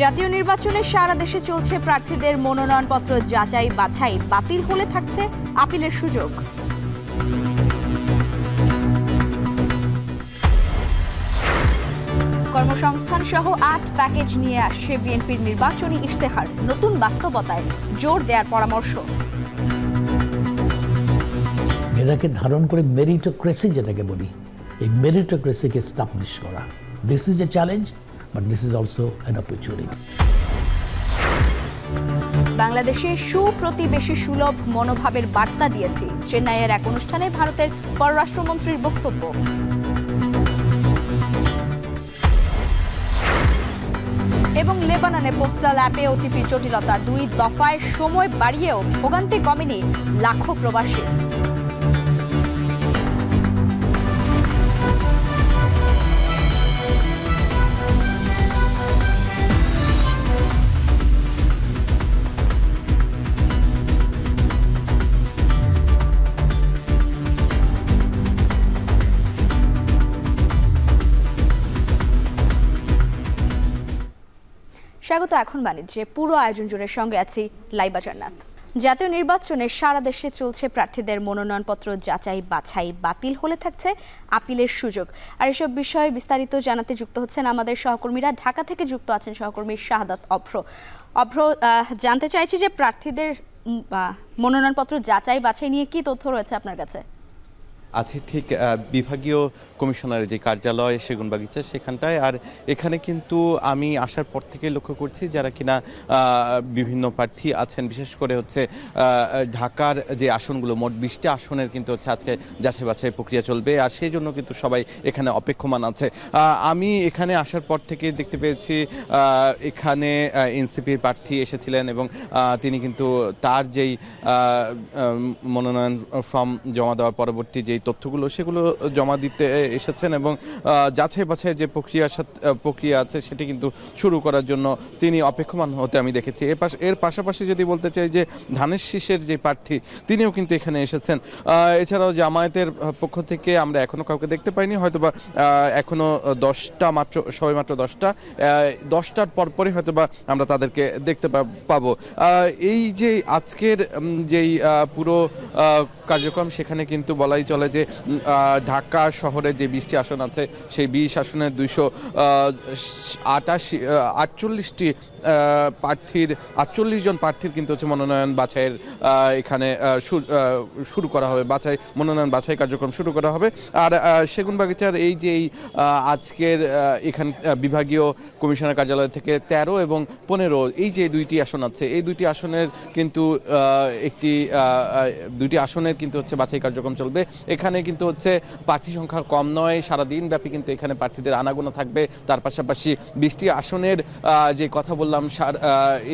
জাতীয় নির্বাচনে সারা দেশে চলছে প্রার্থীদের মনোনয়নপত্র যাচাই বাছাই। বাতিল হলে থাকছে আপিলের সুযোগ। কর্মসংস্থান সহ ৮ প্যাকেজ নিয়ে আসছে বিএনপির নির্বাচনী ইশতেহার। নতুন বাস্তবতায় জোর দেওয়ার পরামর্শ। এটাকে ধারণ করে মেরিটোক্রেসি যেটাকে বলি, এই মেরিটোক্রেসিকে এস্টাবলিশ করা, this is a challenge, but this is also an opportunity. বাংলাদেশে সুপ্রতিবেশী সুলভ মনোভাবের বার্তা দিয়েছি, চেন্নাইয়ের এক অনুষ্ঠানে ভারতের পররাষ্ট্রমন্ত্রীর বক্তব্য। এবং লেবাননে পোস্টাল অ্যাপে ওটিপির জটিলতা, 2 দফায় সময় বাড়িয়েও ভোগান্তি কমেনি লাখো প্রবাসী। স্বাগত। এখন বাণিজ্যে পুরো আয়োজন জুড়ে সঙ্গে আছি লাইবা জান্নাত। জাতীয় নির্বাচনে সারা দেশে চলছে প্রার্থীদের মনোনয়নপত্র যাচাই বাছাই। বাতিল হলে থাকছে আপিলের সুযোগ। আর এসব বিষয়ে বিস্তারিত জানাতে যুক্ত হচ্ছেন আমাদের সহকর্মীরা। ঢাকা থেকে যুক্ত আছেন সহকর্মী শাহাদাত অভ্র। জানতে চাইছি যে প্রার্থীদের মনোনয়নপত্র যাচাই বাছাই নিয়ে কি তথ্য রয়েছে আপনার কাছে? আছে ঠিক বিভাগীয় কমিশনারের যে কার্যালয় সেগুনবাগিচা সেখানটায়। আর এখানে কিন্তু আমি আসার পর থেকে লক্ষ্য করছি যারা কিনা বিভিন্ন প্রার্থী আছেন, বিশেষ করে হচ্ছে ঢাকার যে আসনগুলো, মোট 20টি আসনের কিন্তু হচ্ছে আজকে যাচাই বাছাই প্রক্রিয়া চলবে। আর সেই জন্য কিন্তু সবাই এখানে অপেক্ষমান আছে। আমি এখানে আসার পর থেকে দেখতে পেয়েছি এখানে এনসিপির প্রার্থী এসেছিলেন এবং তিনি কিন্তু তার যেই মনোনয়ন ফর্ম জমা দেওয়ার পরবর্তী যেই তথ্যগুলো সেগুলো জমা দিতে এসেছেন এবং যাচাই বাছাই যে প্রক্রিয়া আছে সেটি কিন্তু শুরু করার জন্য তিনি অপেক্ষমান হতে আমি দেখেছি। এর পাশাপাশি যদি বলতে চাই যে ধানের শীষের যে প্রার্থী তিনিও কিন্তু এখানে এসেছেন। এছাড়াও জামায়াতের পক্ষ থেকে আমরা এখনো কাউকে দেখতে পাইনি, হয়তোবা এখনো 10টা মাত্র, সবাই মাত্র 10টার পরপরই হয়তোবা আমরা তাদেরকে দেখতে পাবো। এই যে আজকের যেই পুরো কার্যক্রম, সেখানে কিন্তু বলাই চলে যে ঢাকা শহরে যে 20টি আসন আছে সেই 20 আসনের 248টি প্রার্থীর 48 জন প্রার্থীর কিন্তু হচ্ছে মনোনয়ন বাছাইয়ের এখানে শুরু করা হবে, মনোনয়ন বাছাই কার্যক্রম শুরু করা হবে। আর সেগুনবাগিচার এই যে আজকের এখানে বিভাগীয় কমিশনার কার্যালয় থেকে 13 এবং 15 এই যে 2টি আসন আছে, এই 2টি আসনের কিন্তু দুইটি আসনের কিন্তু হচ্ছে বাছাই কার্যক্রম চলবে। এখানে কিন্তু হচ্ছে প্রার্থী সংখ্যা কম নয়, সারাদিন ব্যাপী কিন্তু এখানে প্রার্থীদের আনাগোনা থাকবে। তার পাশাপাশি 20টি আসনের যে কথা বললাম,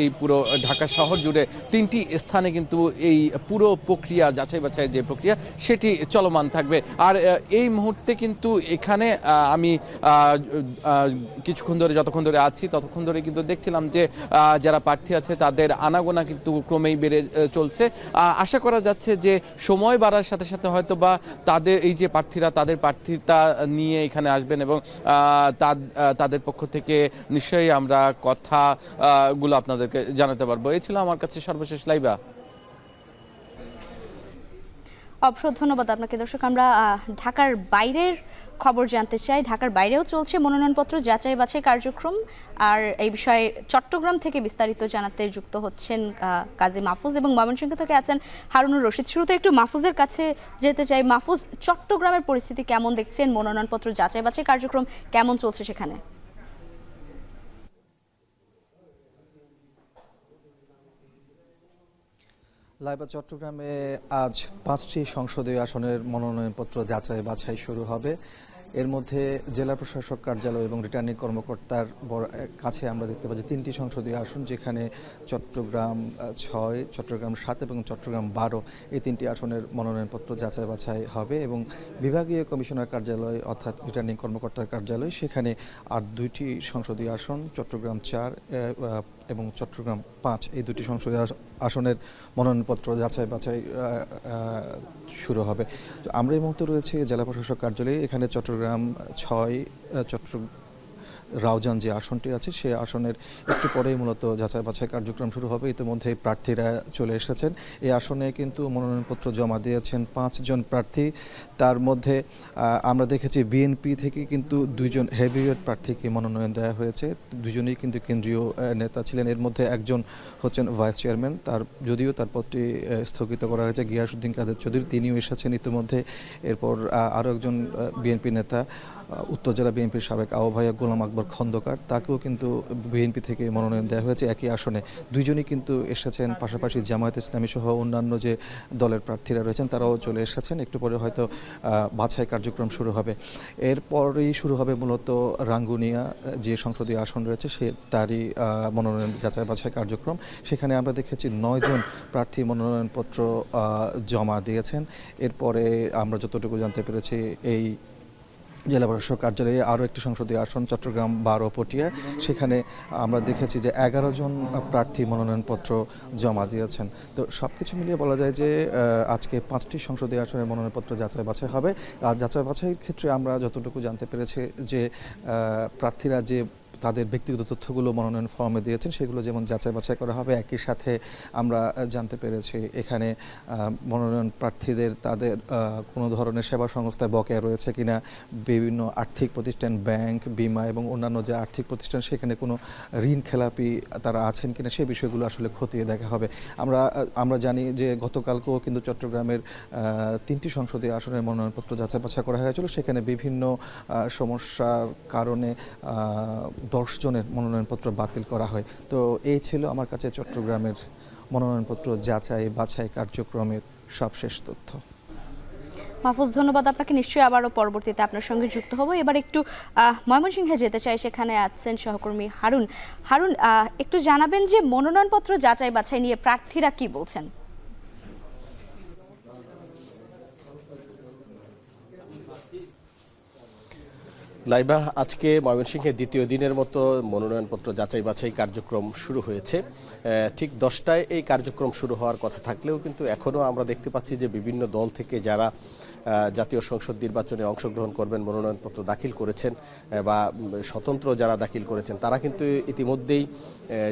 এই পুরো ঢাকা শহর জুড়ে 3টি স্থানে কিন্তু এই পুরো প্রক্রিয়া, যাচাই বাছাই যে প্রক্রিয়া সেটি চলমান থাকবে। আর এই মুহূর্তে কিন্তু এখানে আমি যতক্ষণ ধরে আছি ততক্ষণ ধরে কিন্তু দেখছিলাম যে যারা প্রার্থী আছে তাদের আনাগোনা কিন্তু ক্রমেই বেড়ে চলছে। আশা করা যাচ্ছে যে সময় বাড়ার সাথে সাথে হয়তো বা তাদের এই যে প্রার্থীরা তাদের প্রার্থিতা নিয়ে এখানে আসবেন এবং তাদের পক্ষ থেকে নিশ্চয়ই আমরা কথাগুলো আপনাদেরকে জানাতে পারবো। এই ছিল আমার কাছে সর্বশেষ লাইবা। ধন্যবাদ আপনাকে। দর্শক, আমরা ঢাকার বাইরের খবর জানতে চাই। ঢাকার বাইরেও চলছে মনোনয়নপত্র যাচাই বাছাই কার্যক্রম। আর এই বিষয়ে চট্টগ্রাম থেকে বিস্তারিত জানাতে যুক্ত হচ্ছেন কাজী মাহফুজ এবং ময়মনসিংহ থেকে আছেন হারুনুর রশিদ। শুরুতে একটু মাহফুজের কাছে যেতে চাই। মাহফুজ, চট্টগ্রামের পরিস্থিতি কেমন দেখছেন? মনোনয়নপত্র যাচাই বাছাই কার্যক্রম কেমন চলছে সেখানে? লাইবা, চট্টগ্রামে আজ 5টি সংসদীয় আসনের মনোনয়নপত্র যাচাই বাছাই শুরু হবে। এর মধ্যে জেলা প্রশাসক কার্যালয় এবং রিটার্নিং কর্মকর্তার কাছে আমরা দেখতে পাচ্ছি 3টি সংসদীয় আসন, যেখানে চট্টগ্রাম 6, চট্টগ্রাম 7 এবং চট্টগ্রাম 12 এই 3টি আসনের মনোনয়নপত্র যাচাই বাছাই হবে। এবং বিভাগীয় কমিশনার কার্যালয় অর্থাৎ রিটার্নিং কর্মকর্তার কার্যালয়, সেখানে আর 2টি সংসদীয় আসন, চট্টগ্রাম 4 এবং চট্টগ্রাম 5 এই 2টি সংসদীয় আসনের মনোনয়নপত্র যাচাই বাছাই শুরু হবে। তো আমরা এই মুহূর্তে রয়েছে জেলা প্রশাসক কার্যালয়ে। এখানে চট্টগ্রাম 6, রাউজান যে আসনটি আছে সেই আসনের একটু পরেই মূলত যাচাই বাছাই কার্যক্রম শুরু হবে। ইতিমধ্যে প্রার্থীরা চলে এসেছেন। এই আসনে কিন্তু মনোনয়নপত্র জমা দিয়েছেন 5 জন প্রার্থী। তার মধ্যে আমরা দেখেছি বিএনপি থেকে কিন্তু 2 জন হেভিওয়েট প্রার্থীকে মনোনয়ন দেওয়া হয়েছে। দুজনেই কিন্তু কেন্দ্রীয় নেতা ছিলেন। এর মধ্যে একজন হচ্ছেন ভাইস চেয়ারম্যান, যদিও তার পদটি স্থগিত করা হয়েছে, গিয়াসউদ্দিন কাদের চৌধুরী, তিনিও এসেছেন ইতিমধ্যে। এরপর আরও একজন বিএনপি নেতা, উত্তর জেলা বিএনপির সাবেক আহ্বায়ক গোলাম আকবর খন্দকার, তাকেও কিন্তু বিএনপি থেকে মনোনয়ন দেওয়া হয়েছে একই আসনে। দুইজনই কিন্তু এসেছেন। পাশাপাশি জামায়াত ইসলামী সহ অন্যান্য যে দলের প্রার্থীরা রয়েছেন তারাও চলে এসেছেন। একটু পরে হয়তো বাছাই কার্যক্রম শুরু হবে। এরপরেই শুরু হবে মূলত রাঙ্গুনিয়া যে সংসদীয় আসন রয়েছে তারই মনোনয়ন যাচাই বাছাই কার্যক্রম। সেখানে আমরা দেখেছি 9 জন প্রার্থী মনোনয়নপত্র জমা দিয়েছেন। এরপরে আমরা যতটুকু জানতে পেরেছি এই জেলা প্রশাসক কার্যালয়ে আরও একটি সংসদীয় আসন চট্টগ্রাম 12 পটিয়া, সেখানে আমরা দেখেছি যে 11 জন প্রার্থী মনোনয়নপত্র জমা দিয়েছেন। তো সব কিছু মিলিয়ে বলা যায় যে আজকে 5টি সংসদীয় আসনের মনোনয়নপত্র যাচাই বাছাই হবে। আর যাচাই বাছাইয়ের ক্ষেত্রে আমরা যতটুকু জানতে পেরেছি যে প্রার্থীরা যে তাদের ব্যক্তিগত তথ্যগুলো মনোনয়ন ফর্মে দিয়েছেন সেগুলো যেমন যাচাই বাছাই করা হবে। একই সাথে আমরা জানতে পেরেছি এখানে মনোনয়ন প্রার্থীদের তাদের কোনো ধরনের সেবা সংস্থায় বকেয়া রয়েছে কিনা, বিভিন্ন আর্থিক প্রতিষ্ঠান, ব্যাংক, বিমা এবং অন্যান্য যে আর্থিক প্রতিষ্ঠান সেখানে কোনো ঋণ খেলাপি তারা আছেন কিনা সেই বিষয়গুলো আসলে খতিয়ে দেখা হবে। আমরা জানি যে গতকালকেও কিন্তু চট্টগ্রামের 3টি সংসদীয় আসনের মনোনয়নপত্র যাচাই বাছাই করা হয়েছিল। সেখানে বিভিন্ন সমস্যার কারণে 10 জনের মনোনয়নপত্র বাতিল করা হয়। তো এই ছিল আমার কাছে চট্টগ্রামের মনোনয়নপত্র যাচাই বাছাই কার্যক্রমের সবশেষ তথ্য। মাহফুজ, ধন্যবাদ আপনাকে। নিশ্চয়ই আবারও পরবর্তীতে আপনার সঙ্গে যুক্ত হব। এবার একটু ময়মনসিংহে যেতে চাই, সেখানে আছেন সহকর্মী হারুন। হারুন, একটু জানাবেন যে মনোনয়নপত্র যাচাই বাছাই নিয়ে প্রার্থীরা কি বলছেন? লাইবা, আজকে ময়মনসিংহে দ্বিতীয় দিনের মতো মনোনয়নপত্র যাচাই বাছাই কার্যক্রম শুরু হয়েছে। ঠিক 10টায় এই কার্যক্রম শুরু হওয়ার কথা থাকলেও কিন্তু এখনও আমরা দেখতে পাচ্ছি যে বিভিন্ন দল থেকে যারা জাতীয় সংসদ নির্বাচনে অংশগ্রহণ করবেন মনোনয়নপত্র দাখিল করেছেন বা স্বতন্ত্র যারা দাখিল করেছেন তারা কিন্তু ইতিমধ্যেই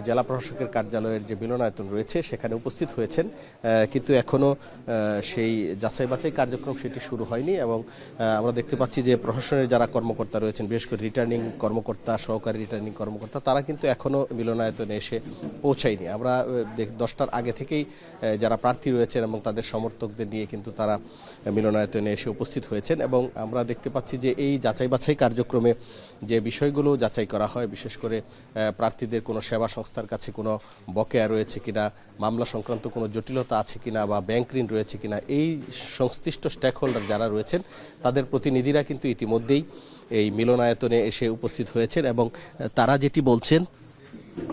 জেলা প্রশাসকের কার্যালয়ের যে মিলনায়তন রয়েছে সেখানে উপস্থিত হয়েছেন, কিন্তু এখনও সেই যাচাই বাছাই কার্যক্রম সেটি শুরু হয়নি। এবং আমরা দেখতে পাচ্ছি যে প্রশাসনের যারা কর্মকর্তা রয়েছেন, বিশেষ করে রিটার্নিং কর্মকর্তা, সহকারী রিটার্নিং কর্মকর্তা, তারা কিন্তু এখনও মিলনায়তনে এসে পৌঁছায়নি। আমরা 10টার আগে থেকেই যারা প্রার্থী রয়েছেন এবং তাদের সমর্থকদের নিয়ে কিন্তু তারা মিলনায়তনে এসে উপস্থিত হয়েছেন। এবং আমরা দেখতে পাচ্ছি যে এই যাচাই বাছাই কার্যক্রমে যে বিষয়গুলো যাচাই করা হয়, বিশেষ করে প্রার্থীদের কোনো সেবা সংস্থার কাছে কোনো বকেয়া রয়েছে কিনা, মামলা সংক্রান্ত কোনো জটিলতা আছে কিনা বা ব্যাংক ঋণ রয়েছে কিনা, এই সংশ্লিষ্ট স্টেক হোল্ডার যারা রয়েছেন তাদের প্রতিনিধিরা কিন্তু ইতিমধ্যেই এই মিলনায়তনে এসে উপস্থিত হয়েছেন। এবং তারা যেটি বলছেন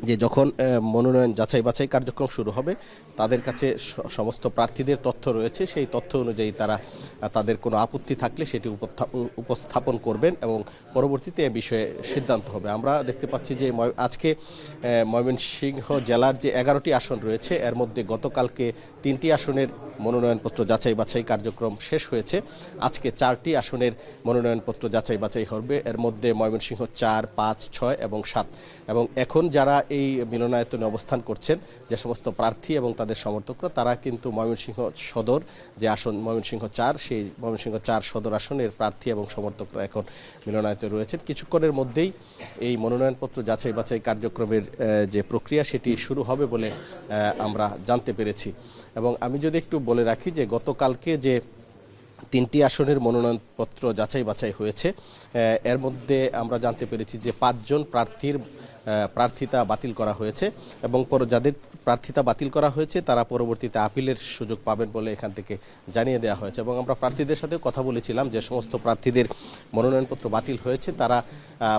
যে যখন মনোনয়ন যাচাই বাছাই কার্যক্রম শুরু হবে তাদের কাছে সমস্ত প্রার্থীদের তথ্য রয়েছে, সেই তথ্য অনুযায়ী তারা তাদের কোনো আপত্তি থাকলে সেটি উপস্থাপন করবেন এবং পরবর্তীতে এ বিষয়ে সিদ্ধান্ত হবে। আমরা দেখতে পাচ্ছি যে আজকে ময়মনসিংহ জেলার যে 11টি আসন রয়েছে এর মধ্যে গতকালকে 3টি আসনের মনোনয়নপত্র যাচাই বাছাই কার্যক্রম শেষ হয়েছে। আজকে 4টি আসনের মনোনয়নপত্র যাচাই বাছাই হবে। এর মধ্যে ময়মনসিংহ 4, 5, 6 এবং 7। এবং এখন যারা এই মিলনায়তনে অবস্থান করছেন যে সমস্ত প্রার্থী এবং তাদের সমর্থকরা, তারা কিন্তু ময়মনসিংহ সদর যে আসন ময়মনসিংহ 4, সেই ময়মনসিংহ 4 সদর আসনের প্রার্থী এবং সমর্থকরা এখন মিলনায়তনে রয়েছেন। কিছুক্ষণের মধ্যেই এই মনোনয়নপত্র যাচাই বাছাই কার্যক্রমের যে প্রক্রিয়া সেটি শুরু হবে বলে আমরা জানতে পেরেছি। এবং আমি যদি একটু বলে রাখি যে গতকালকে যে 3টি আসনের মনোনয়নপত্র যাচাই বাছাই হয়েছে এর মধ্যে আমরা জানতে পেরেছি যে 5 জন প্রার্থীর প্রার্থিতা বাতিল করা হয়েছে এবং যাদের প্রার্থিতা বাতিল করা হয়েছে তারা পরবর্তীতে আপিলের সুযোগ পাবেন বলে এখান থেকে জানিয়ে দেওয়া হয়েছে। এবং আমরা প্রার্থীদের সাথে কথা বলেছিলাম, যে সমস্ত প্রার্থীদের মনোনয়নপত্র বাতিল হয়েছে তারা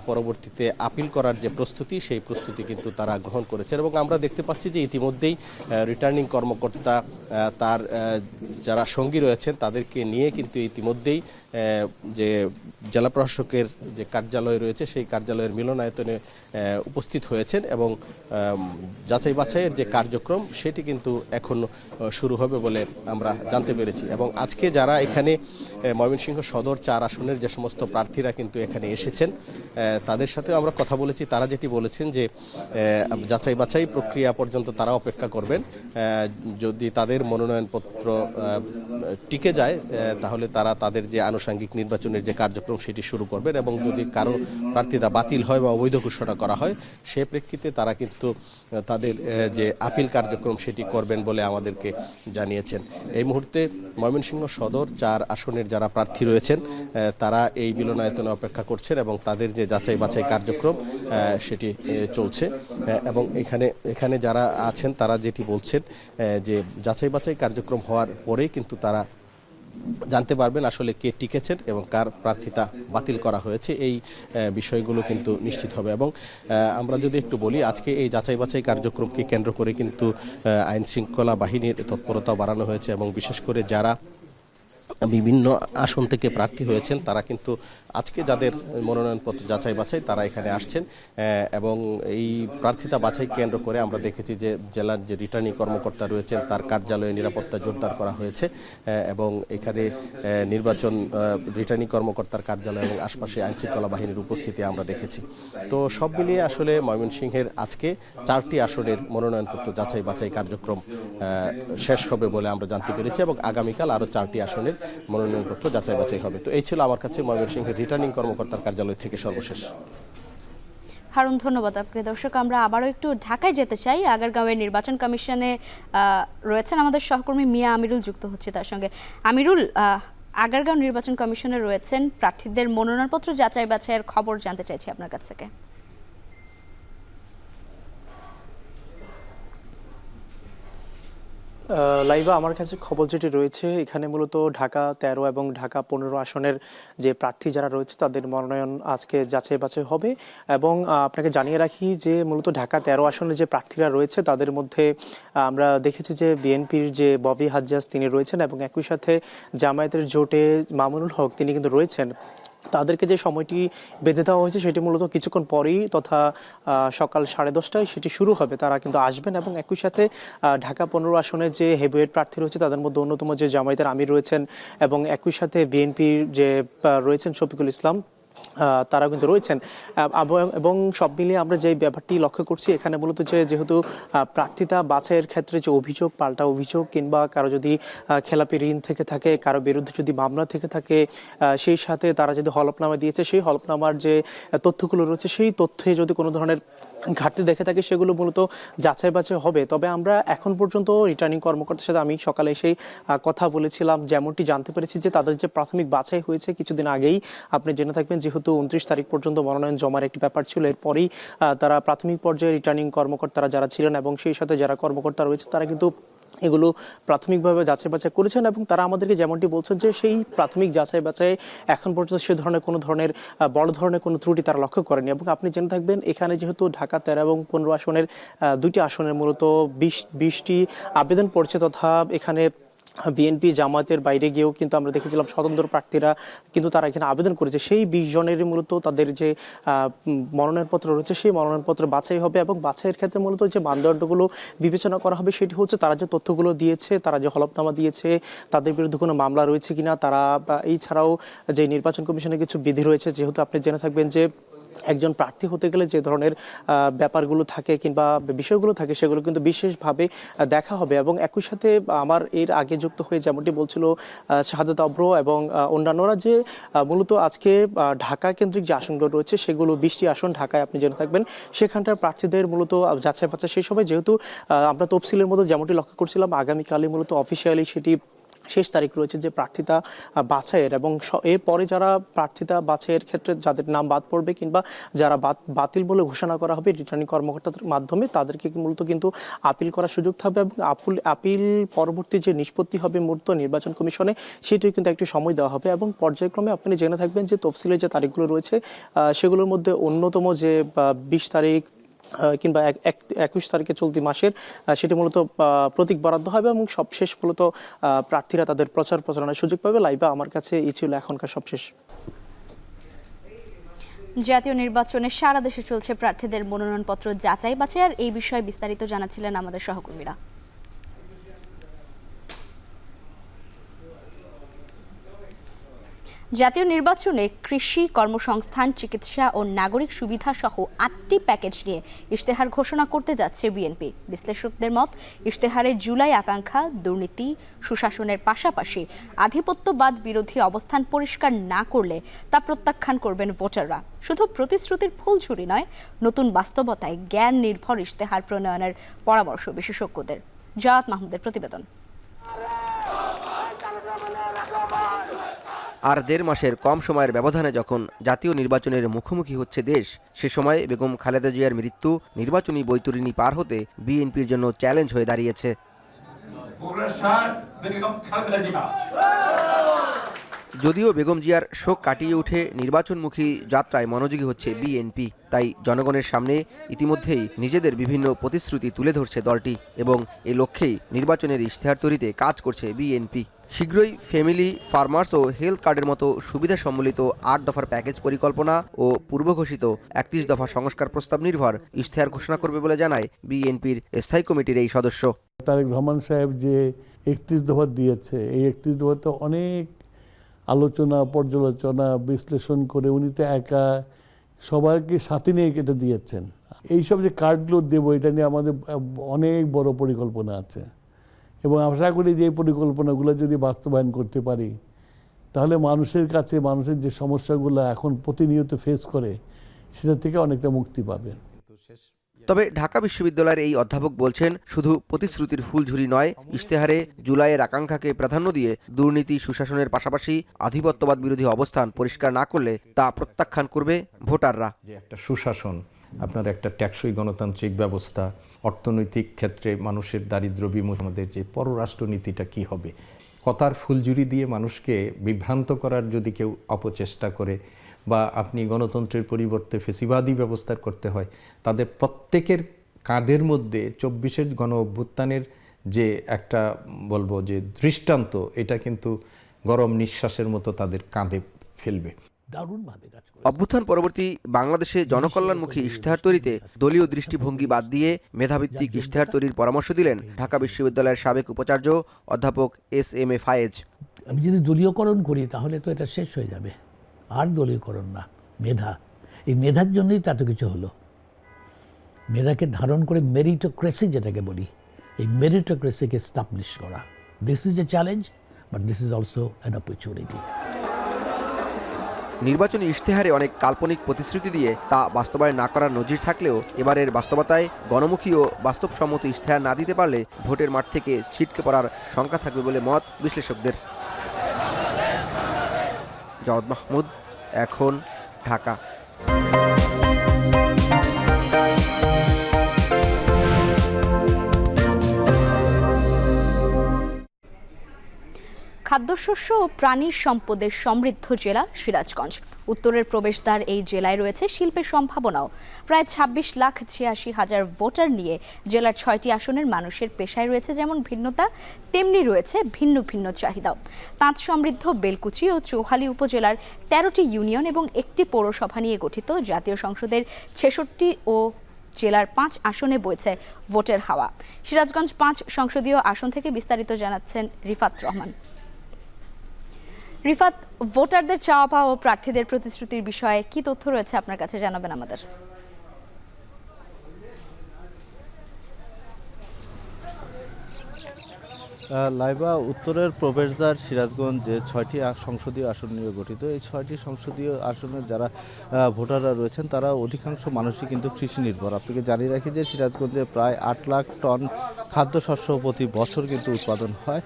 পরবর্তীতে আপিল করার যে প্রস্তুতি, সেই প্রস্তুতি কিন্তু তারা গ্রহণ করেছেন। এবং আমরা দেখতে পাচ্ছি যে ইতিমধ্যেই রিটার্নিং কর্মকর্তা তার যারা সঙ্গী রয়েছেন তাদেরকে নিয়ে কিন্তু ইতিমধ্যেই যে জেলা প্রশাসকের যে কার্যালয় রয়েছে সেই কার্যালয়ের মিলনায়তনে উপস্থিত হয়েছেন এবং যাচাই বাছাইয়ের যে কার্যক্রম সেটি কিন্তু এখন শুরু হবে বলে আমরা জানতে পেরেছি। এবং আজকে যারা এখানে ময়মনসিংহ সদর 4 আসনের যে সমস্ত প্রার্থীরা কিন্তু এখানে এসেছেন তাদের সাথেও আমরা কথা বলেছি। তারা যেটি বলেছেন যে যাচাই বাছাই প্রক্রিয়া পর্যন্ত তারা অপেক্ষা করবেন। যদি তাদের মনোনয়নপত্র টিকে যায় তাহলে তারা তাদের যে আনুষঙ্গিক নির্বাচনের যে কার্যক্রম সেটি শুরু করবেন, এবং যদি কারো প্রার্থিতা বাতিল হয় বা অবৈধ ঘোষণা করা হয় সে প্রেক্ষিতে তারা কিন্তু তাদের যে আপিল কার্যক্রম সেটি করবেন বলে আমাদেরকে জানিয়েছেন। এই মুহূর্তে ময়মনসিংহ সদর 4 আসনের যারা প্রার্থী রয়েছেন তারা এই মিলনায়তনে অপেক্ষা করছেন এবং তাদের যে যাচাই বাছাই কার্যক্রম সেটি চলছে। এবং এখানে যারা আছেন তারা যেটি বলছেন যে যাচাই বাছাই কার্যক্রম হওয়ার পরেই কিন্তু তারা জানতে পারবেন আসলে কে টিকেছেন এবং কার প্রার্থিতা বাতিল করা হয়েছে, এই বিষয়গুলো কিন্তু নিশ্চিত হবে। এবং আমরা যদি একটু বলি, আজকে এই যাচাই বাছাই কার্যক্রমকে কেন্দ্র করে কিন্তু আইন শৃঙ্খলা বাহিনীর তৎপরতা বাড়ানো হয়েছে, এবং বিশেষ করে যারা বিভিন্ন আসন থেকে প্রার্থী হয়েছেন তারা কিন্তু আজকে যাদের মনোনয়নপত্র যাচাই বাছাই তারা এখানে আসছেন। এবং এই প্রার্থিতা বাছাই কেন্দ্র করে আমরা দেখেছি যে জেলার যে রিটার্নিং কর্মকর্তা রয়েছেন তার কার্যালয়ে নিরাপত্তা জোরদার করা হয়েছে, এবং এখানে নির্বাচন রিটার্নিং কর্মকর্তার কার্যালয় এবং আশপাশে আইনশৃঙ্খলা বাহিনীর উপস্থিতি আমরা দেখেছি। তো সব মিলিয়ে আসলে ময়মনসিংহের আজকে 4টি আসনের মনোনয়নপত্র যাচাই বাছাই কার্যক্রম শেষ হবে বলে আমরা জানতে পেরেছি, এবং আগামীকাল আরও 4টি আসনের মনোনয়নপত্র যাচাই বাছাই হবে। তো এই ছিল আমার কাছে ময়মনসিংহের রিটার্নিং কর্মকর্তার কার্যালয় থেকে সর্বশেষ। হারুন, ধন্যবাদ আপনাকে। দর্শক, আমরা আবারও একটু ঢাকায় যেতে চাই। আগারগাঁওয়ের নির্বাচন কমিশনে রয়েছেন আমাদের সহকর্মী মিয়া আমিরুল, যুক্ত হচ্ছে তার সঙ্গে। আমিরুল, আগারগাঁও নির্বাচন কমিশনে রয়েছেন, প্রার্থীদের মনোনয়নপত্র যাচাই বাছাইয়ের খবর জানতে চাইছি আপনার কাছ থেকে। লাইভা, আমার কাছে খবর যেটি রয়েছে এখানে মূলত ঢাকা 13 এবং ঢাকা 15 আসনের যে প্রার্থী যারা রয়েছে তাদের মনোনয়ন আজকে যাচাই বাছাই হবে। এবং আপনাকে জানিয়ে রাখি যে মূলত ঢাকা 13 আসনের যে প্রার্থীরা রয়েছে তাদের মধ্যে আমরা দেখেছি যে বিএনপির যে ববি হাজ্জাজ তিনি রয়েছেন, এবং একই সাথে জামায়াতের জোটে মামুনুল হক তিনি কিন্তু রয়েছেন। তাদেরকে যে সময়টি বেঁধে দেওয়া হয়েছে সেটি মূলত কিছুক্ষণ পরেই তথা সকাল 10:30টায় সেটি শুরু হবে। তারা কিন্তু আসবেন, এবং একই সাথে ঢাকা 15 আসনের যে হেভিওয়েট প্রার্থী রয়েছে তাদের মধ্যে অন্যতম যে জামায়াতের আমির রয়েছেন, এবং একই সাথে বিএনপির যে রয়েছেন শফিকুল ইসলাম তারা কিন্তু রয়েছেন। এবং সব মিলিয়ে আমরা যে ব্যাপারটি লক্ষ্য করছি এখানে মূলত যেহেতু প্রার্থিতা বাছাইয়ের ক্ষেত্রে যে অভিযোগ, পাল্টা অভিযোগ, কিংবা কারো যদি খেলাপি ঋণ থেকে থাকে, কারো বিরুদ্ধে যদি মামলা থেকে থাকে, সেই সাথে তারা যদি হলফনামা দিয়েছে সেই হলফনামার যে তথ্যগুলো রয়েছে সেই তথ্যে যদি কোনো ধরনের ঘাটতি দেখে থাকে সেগুলো মূলত যাচাই বাছাই হবে। তবে আমরা এখন পর্যন্ত রিটার্নিং কর্মকর্তার সাথে আমি সকালে এসেই কথা বলেছিলাম, যেমনটি জানতে পেরেছি যে তাদের যে প্রাথমিক বাছাই হয়েছে কিছুদিন আগেই, আপনি জেনে থাকবেন যেহেতু 29 তারিখ পর্যন্ত মনোনয়ন জমার একটি ব্যাপার ছিল, এরপরেই তারা প্রাথমিক পর্যায়ে রিটার্নিং কর্মকর্তারা যারা ছিলেন এবং সেই সাথে যারা কর্মকর্তা রয়েছে তারা কিন্তু এগুলো প্রাথমিকভাবে যাচাই বাছাই করেছেন, এবং তারা আমাদেরকে যেমনটি বলছেন যে সেই প্রাথমিক যাচাই বাছাই এখন পর্যন্ত সে ধরনের কোনো ধরনের বড় ধরনের কোনো ত্রুটি তারা লক্ষ্য করেনি। এবং আপনি জেনে থাকবেন এখানে যেহেতু ঢাকা 13 এবং 15 আসনের 2টি আসনের মূলত 20টি আবেদন পড়ছে, তথা এখানে বিএনপি জামায়াতের বাইরে গিয়েও কিন্তু আমরা দেখেছিলাম স্বতন্ত্র প্রার্থীরা কিন্তু তারা এখানে আবেদন করেছে। সেই 20 জনেরই মূলত তাদের যে মনোনয়নপত্র রয়েছে সেই মনোনয়নপত্র বাছাই হবে, এবং বাছাইয়ের ক্ষেত্রে মূলত যে মানদণ্ডগুলো বিবেচনা করা হবে সেটি হচ্ছে তারা যে তথ্যগুলো দিয়েছে, তারা যে হলফনামা দিয়েছে, তাদের বিরুদ্ধে কোনো মামলা রয়েছে কিনা, তারা এছাড়াও যে নির্বাচন কমিশনের কিছু বিধি রয়েছে, যেহেতু আপনি জেনে থাকবেন যে একজন প্রার্থী হতে গেলে যে ধরনের ব্যাপারগুলো থাকে কিংবা বিষয়গুলো থাকে সেগুলো কিন্তু বিশেষভাবে দেখা হবে। এবং একই সাথে আমার এর আগে যুক্ত হয়ে যেমনটি বলছিল শাহাদাত অব্র এবং অন্যান্যরা যে মূলত আজকে ঢাকা কেন্দ্রিক যে আসনগুলো রয়েছে সেগুলো 20টি আসন ঢাকায় আপনি জেনে থাকবেন, সেখানটার প্রার্থীদের মূলত যাচাই বাছাই সেই সময় যেহেতু আমরা তফসিলের মতো যেমনটি লক্ষ্য করছিলাম আগামীকালই মূলত অফিসিয়ালি সেটি শেষ তারিখ রয়েছে যে প্রার্থিতা বাছাইয়ের, এবং এরপরে যারা প্রার্থিতা বাছাইয়ের ক্ষেত্রে যাদের নাম বাদ পড়বে কিংবা যারা বাতিল বলে ঘোষণা করা হবে রিটার্নিং কর্মকর্তাদের মাধ্যমে তাদেরকে মূলত কিন্তু আপিল করার সুযোগ থাকবে, এবং আপিল পরবর্তী যে নিষ্পত্তি হবে মূলত নির্বাচন কমিশনে সেটিও কিন্তু একটি সময় দেওয়া হবে। এবং পর্যায়ক্রমে আপনি জেনে থাকবেন যে তফসিলের যে তারিখগুলো রয়েছে সেগুলোর মধ্যে অন্যতম যে 20 তারিখ কিংবা 21 তারিখে চলতি মাসের সেটি মূলত প্রতীক বরাদ্দ হবে, এবং সবশেষ মূলত প্রার্থীরা তাদের প্রচারণার সুযোগ পাবে। লাইভা, আমার কাছে এই ছিল এখনকার সবশেষ। জাতীয় নির্বাচনে সারা দেশে চলছে প্রার্থীদের মনোনয়নপত্র যাচাই বাছাই, আর এই বিষয়ে বিস্তারিত জানাচ্ছিলেন আমাদের সহকর্মীরা। জাতীয় নির্বাচনে কৃষি, কর্মসংস্থান, চিকিৎসা ও নাগরিক সুবিধা সহ ৮টি প্যাকেজ নিয়ে ইশতেহার ঘোষণা করতে যাচ্ছে বিএনপি। বিশ্লেষকদের মত, ইশতেহারে জুলাই আকাঙ্ক্ষা, দুর্নীতি, সুশাসনের পাশাপাশি আধিপত্যবাদ বিরোধী অবস্থান পরিষ্কার না করলে তা প্রত্যাখ্যান করবেন ভোটাররা। শুধু প্রতিশ্রুতির ফুলঝুরি নয়, নতুন বাস্তবতায় জ্ঞান নির্ভর ইশতেহার প্রণয়নের পরামর্শ বিশেষজ্ঞদের। জাওয়াত মাহমুদের প্রতিবেদন। আর ১.৫ মাসের কম সময়ের ব্যবধানে যখন জাতীয় নির্বাচনের মুখোমুখি হচ্ছে দেশ, সে সময় বেগম খালেদা জিয়ার মৃত্যু নির্বাচনী বৈতরণী পার হতে বিএনপির জন্য চ্যালেঞ্জ হয়ে দাঁড়িয়েছে। যদিও বেগম জিয়ার শোক কাটিয়ে উঠে নির্বাচনমুখী যাত্রায় মনোযোগী হচ্ছে বিএনপি, তাই জনগণের সামনে ইতিমধ্যেই নিজেদের বিভিন্ন প্রতিশ্রুতি তুলে ধরছে দলটি এবং এই লক্ষ্যেই নির্বাচনের ইশতেহার তৈরিতে কাজ করছে বিএনপি। শীঘ্রই ফ্যামিলি, ফার্মার্স ও হেলথ কার্ডের মতো সুবিধা সম্বলিত ৮ দফার প্যাকেজ পরিকল্পনা ও পূর্বঘোষিত ৩১ দফা সংস্কার প্রস্তাব নির্ভর ইশতেহার ঘোষণা করবে বলে জানায় বিএনপির স্থায়ী কমিটির এই সদস্য। তারেক রহমান সাহেব যে ৩১ দফা দিয়েছে, এই ৩১ দফাতে অনেক আলোচনা, পর্যালোচনা, বিশ্লেষণ করে উনি তো একা সবাইকে সাথে নিয়ে এটা দিয়েছেন। এইসব যে কার্ডগুলো দেবো, এটা নিয়ে আমাদের অনেক বড় পরিকল্পনা আছে এবং আশা করি যে এই পরিকল্পনাগুলো যদি বাস্তবায়ন করতে পারি, তাহলে মানুষের কাছে মানুষের যে সমস্যাগুলো এখন প্রতিনিয়ত ফেস করে, সেটা থেকে অনেকটা মুক্তি পাবে। তবে ঢাকা বিশ্ববিদ্যালয়ের এই অধ্যাপক বলছেন, শুধু প্রতিশ্রুতির ফুলঝুরি নয়, ইশতেহারে জুলাইয়ের আকাঙ্ক্ষাকে প্রাধান্য দিয়ে দুর্নীতি, সুশাসনের পাশাপাশি আধিপত্যবাদ বিরোধী অবস্থান পরিষ্কার না করলে তা প্রত্যাখ্যান করবে ভোটাররা। যে একটা সুশাসন, আপনার একটা ট্যাক্সই গণতান্ত্রিক ব্যবস্থা, অর্থনৈতিক ক্ষেত্রে মানুষের দারিদ্র্য বিমোচন, আমাদের যে পররাষ্ট্রনীতিটা কি হবে, কথার ফুলঝুরি দিয়ে মানুষকে বিভ্রান্ত করার যদি কেউ অপচেষ্টা করে বা আপনি গণতন্ত্রের পরিবর্তে ফেসিবাদী ব্যবস্থা করতে হয়, তাদের প্রত্যেকের কাঁধের মধ্যে ২৪-এর গণ অভ্যুত্থানের যে একটা বলবো যে দৃষ্টান্ত, এটা কিন্তু গরম নিঃশ্বাসের মতো তাদের কাঁধে ফেলবে। অভ্যুত্থান পরবর্তী বাংলাদেশে জনকল্যাণমুখী ইশতেহার তৈরিতে দলীয় দৃষ্টিভঙ্গি বাদ দিয়ে মেধাভিত্তিক ইশতেহার তৈরির পরামর্শ দিলেন ঢাকা বিশ্ববিদ্যালয়ের সাবেক উপাচার্য অধ্যাপক SM ফায়েজ। আমি যদি দলীয়করণ করি তাহলে তো এটা শেষ হয়ে যাবে। আর দলীয়করণ না, মেধা। এই মেধার জন্যই তো এত কিছু হলো। মেধাকে ধারণ করে মেরিটোক্রেসি যেটাকে বলি, এই মেরিটোক্রেসিকে এস্টাবলিশ করা। This is a challenge, but this is also an opportunity. নির্বাচনী ইশতেহারে অনেক কাল্পনিক প্রতিশ্রুতি দিয়ে তা বাস্তবায়ন না করার নজির থাকলেও এবারের বাস্তবতায় গণমুখী ও বাস্তবসম্মত ইশতেহার না দিতে পারলে ভোটের মাঠ থেকে ছিটকে পড়ার শঙ্কা থাকবে বলে মত বিশ্লেষকদের। জাওয়াত মাহমুদ, এখন, ঢাকা। খাদ্যশস্য ও প্রাণী সম্পদের সমৃদ্ধ জেলা সিরাজগঞ্জ। উত্তরের প্রবেশদ্বার এই জেলায় রয়েছে শিল্পের সম্ভাবনাও। প্রায় ২৬,৮৬,০০০ ভোটার নিয়ে জেলার ৬টি আসনের মানুষের পেশায় রয়েছে যেমন ভিন্নতা, তেমনি রয়েছে ভিন্ন ভিন্ন চাহিদাও। তাঁত সমৃদ্ধ বেলকুচি ও চৌহালি উপজেলার ১৩টি ইউনিয়ন এবং একটি পৌরসভা নিয়ে গঠিত জাতীয় সংসদের ৬৬ ও জেলার ৫ আসনে বইছে ভোটের হাওয়া। সিরাজগঞ্জ ৫ সংসদীয় আসন থেকে বিস্তারিত জানাচ্ছেন রিফাত রহমান। রিফাত, ভোটারদের চাওয়া পাওয়া ও প্রার্থীদের প্রতিশ্রুতির বিষয়ে কি তথ্য রয়েছে আপনার কাছে, জানাবেন আমাদের। লাইবা, উত্তরের প্রবেশদ্বার সিরাজগঞ্জ যে ৬টি সংসদীয় আসন নিয়ে গঠিত, এই ৬টি সংসদীয় আসনের যারা ভোটাররা রয়েছেন তারা অধিকাংশ মানুষই কিন্তু কৃষি নির্ভর। আপনাকে জানিয়ে রাখি যে সিরাজগঞ্জে প্রায় ৮ লাখ টন খাদ্যশস্য প্রতি বছর কিন্তু উৎপাদন হয়।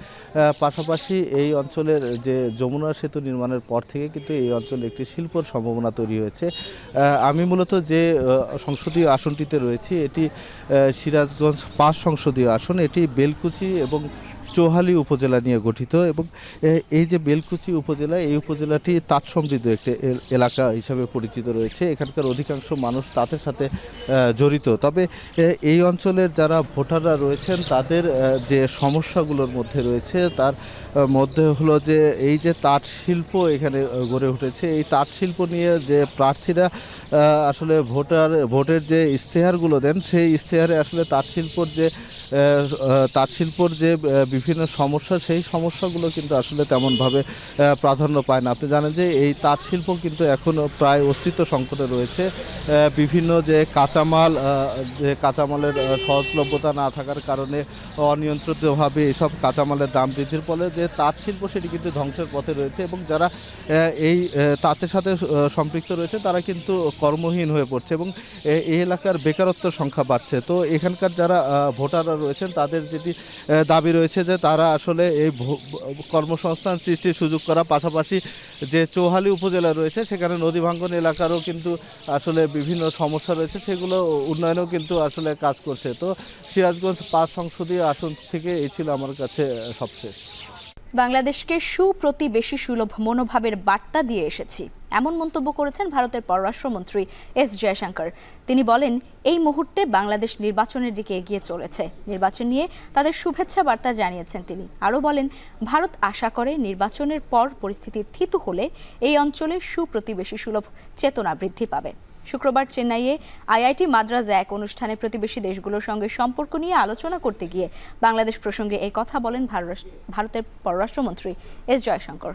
পাশাপাশি এই অঞ্চলের যে যমুনা সেতু নির্মাণের পর থেকে কিন্তু এই অঞ্চলে একটি শিল্পর সম্ভাবনা তৈরি হয়েছে। আমি মূলত যে সংসদীয় আসনটিতে রয়েছি, এটি সিরাজগঞ্জ ৫ সংসদীয় আসন। এটি বেলকুচি এবং চৌহালি উপজেলা নিয়ে গঠিত এবং এই যে বেলকুচি উপজেলা, এই উপজেলাটি তাঁত সমৃদ্ধ একটি এলাকা হিসাবে পরিচিত রয়েছে। এখানকার অধিকাংশ মানুষ তাঁতের সাথে জড়িত। তবে এই অঞ্চলের যারা ভোটাররা রয়েছেন তাদের যে সমস্যাগুলোর মধ্যে রয়েছে তার মধ্যে হলো যে এই যে তাঁত শিল্প এখানে গড়ে উঠেছে, এই তাঁত শিল্প নিয়ে যে প্রার্থীরা আসলে ভোটের যে ইশতেহারগুলো দেন, সেই ইশতেহারে আসলে তাঁত শিল্পর যে বিভিন্ন সমস্যা, সেই সমস্যাগুলো কিন্তু আসলে তেমনভাবে প্রাধান্য পায় না। আপনি জানেন যে এই তাঁত শিল্প কিন্তু এখনও প্রায় অস্তিত্ব সংকটে রয়েছে। বিভিন্ন যে কাঁচামালের সহজলভ্যতা না থাকার কারণে অনিয়ন্ত্রিতভাবে এসব কাঁচামালের দাম বৃদ্ধির ফলে যে তাঁত শিল্প সেটি কিন্তু ধ্বংসের পথে রয়েছে এবং যারা এই তাঁতের সাথে সম্পৃক্ত রয়েছে তারা কিন্তু কর্মহীন হয়ে পড়ছে এবং এই এলাকার বেকারত্ব সংখ্যা বাড়ছে। তো এখানকার যারা ভোটাররা রয়েছেন তাদের যেটি দাবি রয়েছে যে তারা আসলে এই কর্মসংস্থান সৃষ্টির সুযোগ করা, পাশাপাশি যে চৌহালি উপজেলা রয়েছে সেখানে নদী ভাঙ্গন এলাকারও কিন্তু আসলে বিভিন্ন সমস্যা রয়েছে, সেগুলো উন্নয়নেও কিন্তু আসলে কাজ করছে। তো সিরাজগঞ্জ 5 সংসদীয় আসন থেকে এই ছিল আমার কাছে সবশেষ। বাংলাদেশকে সুপ্রতিবেশী সুলভ মনোভাবের বার্তা দিয়ে এসেছি, এমন মন্তব্য করেছেন ভারতের পররাষ্ট্রমন্ত্রী এস জয়শঙ্কর। তিনি বলেন, এই মুহূর্তে বাংলাদেশ নির্বাচনের দিকে এগিয়ে চলেছে। নির্বাচন নিয়ে তাদের শুভেচ্ছা বার্তা জানিয়েছেন তিনি। আরও বলেন, ভারত আশা করে নির্বাচনের পর পরিস্থিতি থিতু হলে এই অঞ্চলে সুপ্রতিবেশী সুলভ চেতনা বৃদ্ধি পাবে। শুক্রবার চেন্নাইয়ে আইআইটি মাদ্রাজ এক অনুষ্ঠানে প্রতিবেশী দেশগুলোর সঙ্গে সম্পর্ক নিয়ে আলোচনা করতে গিয়ে বাংলাদেশ প্রসঙ্গে এই কথা বলেন ভারতের পররাষ্ট্রমন্ত্রী S Jaishankar.